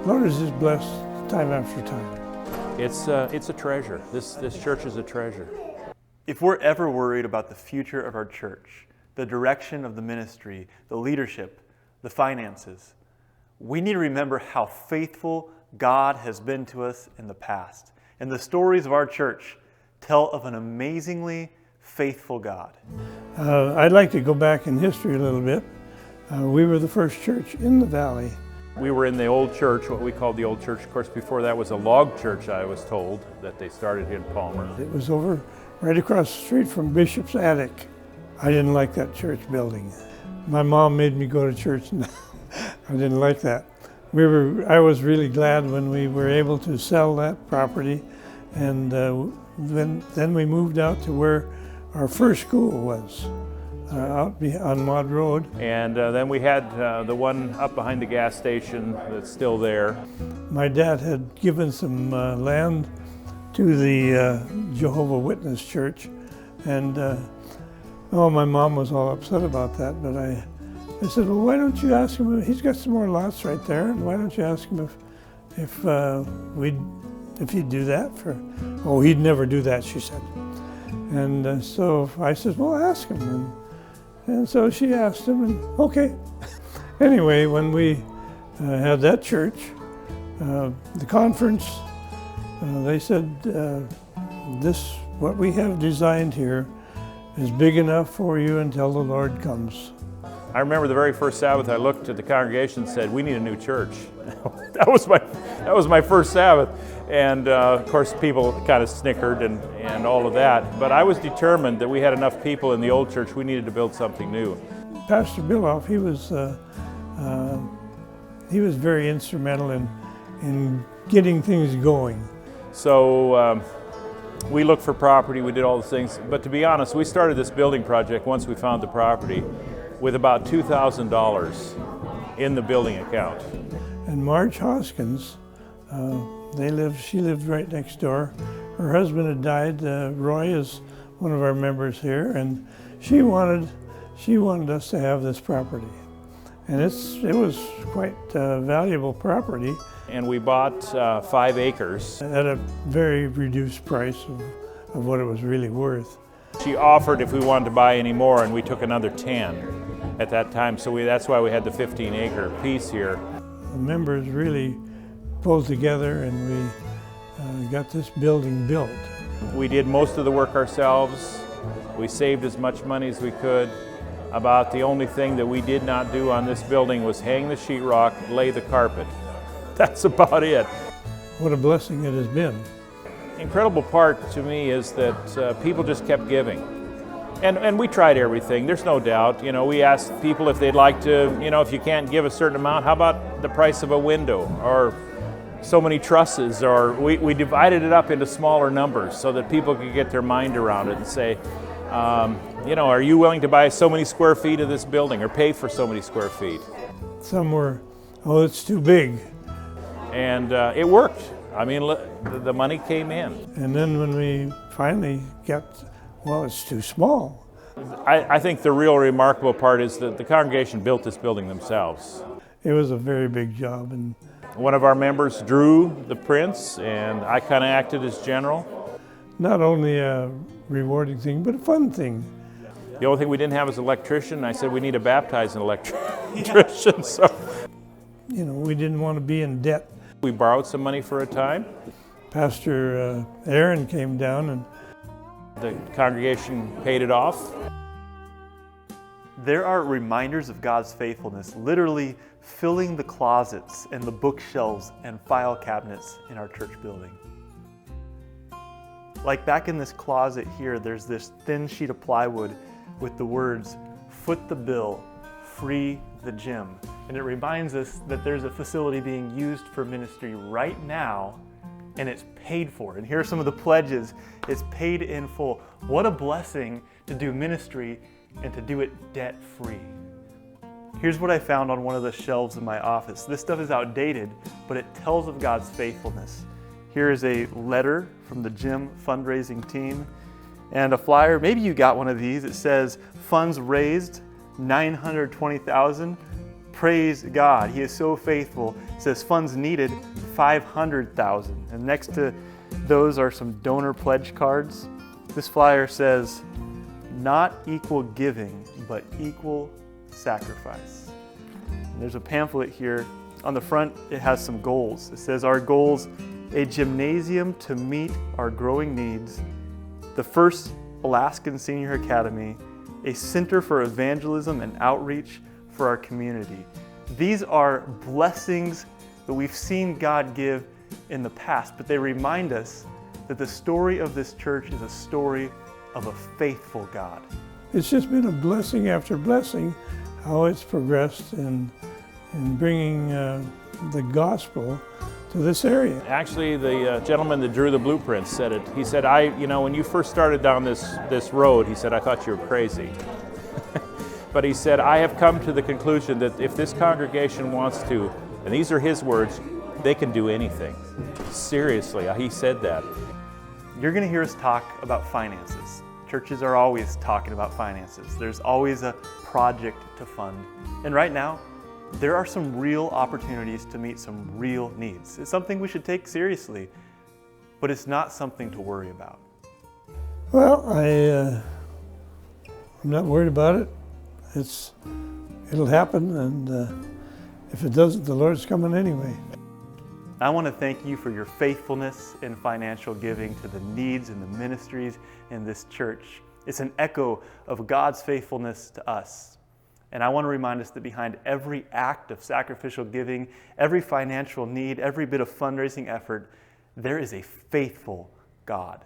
Lord has just blessed time after time. It's a treasure. This church is a treasure. If we're ever worried about the future of our church, the direction of the ministry, the leadership, the finances, we need to remember how faithful God has been to us in the past. And the stories of our church tell of an amazingly faithful God. I'd like to go back in history a little bit. We were the first church in the valley. We were in the old church, what we called the old church. Of course, before that was a log church, I was told, that they started in Palmer. It was over right across the street from Bishop's Attic. I didn't like that church building. My mom made me go to church and I didn't like that. I was really glad when we were able to sell that property, and then we moved out to where our first school was, out on Maud Road. And then we had the one up behind the gas station that's still there. My dad had given some land to the Jehovah's Witness Church, and my mom was all upset about that, but I said, well, why don't you ask him, he's got some more lots right there, and why don't you ask him if he'd do that for, oh, he'd never do that, she said. And so I said, well, ask him. And so she asked him, and okay. Anyway, when we had that church, the conference, they said, what we have designed here is big enough for you until the Lord comes. I remember the very first Sabbath I looked at the congregation and said, we need a new church. That was my first Sabbath. And of course people kind of snickered and all of that. But I was determined that we had enough people in the old church, we needed to build something new. Pastor Billoff, he was very instrumental in getting things going. So we looked for property, we did all the things. But to be honest, we started this building project once we found the property with about $2,000 in the building account. And Marge Hoskins, she lived right next door. Her husband had died. Roy is one of our members here, and she wanted us to have this property. And it was quite valuable property. And we bought 5 acres. At a very reduced price of what it was really worth. She offered if we wanted to buy any more, and we took another 10 at that time. So that's why we had the 15-acre piece here. The members really pulled together, and we got this building built. We did most of the work ourselves. We saved as much money as we could. About the only thing that we did not do on this building was hang the sheetrock, lay the carpet. That's about it. What a blessing it has been. The incredible part to me is that people just kept giving. And we tried everything, there's no doubt. You know, we asked people if they'd like to, if you can't give a certain amount, how about the price of a window or so many trusses? Or we divided it up into smaller numbers so that people could get their mind around it and say, are you willing to buy so many square feet of this building or pay for so many square feet? Some were, oh, it's too big. And it worked. I mean, the money came in. And then when we finally got, well, it's too small. I think the real remarkable part is that the congregation built this building themselves. It was a very big job. And one of our members drew the prints, and I kind of acted as general. Not only a rewarding thing, but a fun thing. The only thing we didn't have was an electrician. I said we need to baptize an electrician. So, we didn't want to be in debt. We borrowed some money for a time. Pastor Aaron came down, and the congregation paid it off. There are reminders of God's faithfulness literally filling the closets and the bookshelves and file cabinets in our church building. Like back in this closet here, there's this thin sheet of plywood with the words, "Foot the bill, free the gym." And it reminds us that there's a facility being used for ministry right now, and it's paid for. And here are some of the pledges. It's paid in full. What a blessing to do ministry and to do it debt-free. Here's what I found on one of the shelves in my office. This stuff is outdated, but it tells of God's faithfulness. Here is a letter from the gym fundraising team and a flyer. Maybe you got one of these. It says, funds raised, $920,000. Praise God. He is so faithful. It says funds needed, $500,000. And next to those are some donor pledge cards. This flyer says, not equal giving, but equal sacrifice. And there's a pamphlet here. On the front, it has some goals. It says, our goals, a gymnasium to meet our growing needs, the first Alaskan Senior Academy, a center for evangelism and outreach for our community. These are blessings that we've seen God give in the past, but they remind us that the story of this church is a story of a faithful God. It's just been a blessing after blessing how it's progressed in bringing the gospel to this area. Actually, the gentleman that drew the blueprints said it. He said, when you first started down this road, he said, I thought you were crazy. But he said, I have come to the conclusion that if this congregation wants to, and these are his words, they can do anything. Seriously, he said that. You're going to hear us talk about finances. Churches are always talking about finances. There's always a project to fund. And right now, there are some real opportunities to meet some real needs. It's something we should take seriously, but it's not something to worry about. Well, I'm not worried about it. It'll happen, and if it doesn't, the Lord's coming anyway. I want to thank you for your faithfulness in financial giving to the needs and the ministries in this church. It's an echo of God's faithfulness to us. And I want to remind us that behind every act of sacrificial giving, every financial need, every bit of fundraising effort, there is a faithful God.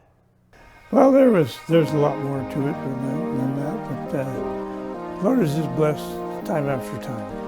Well, there's a lot more to it than that, but the Lord has just blessed time after time.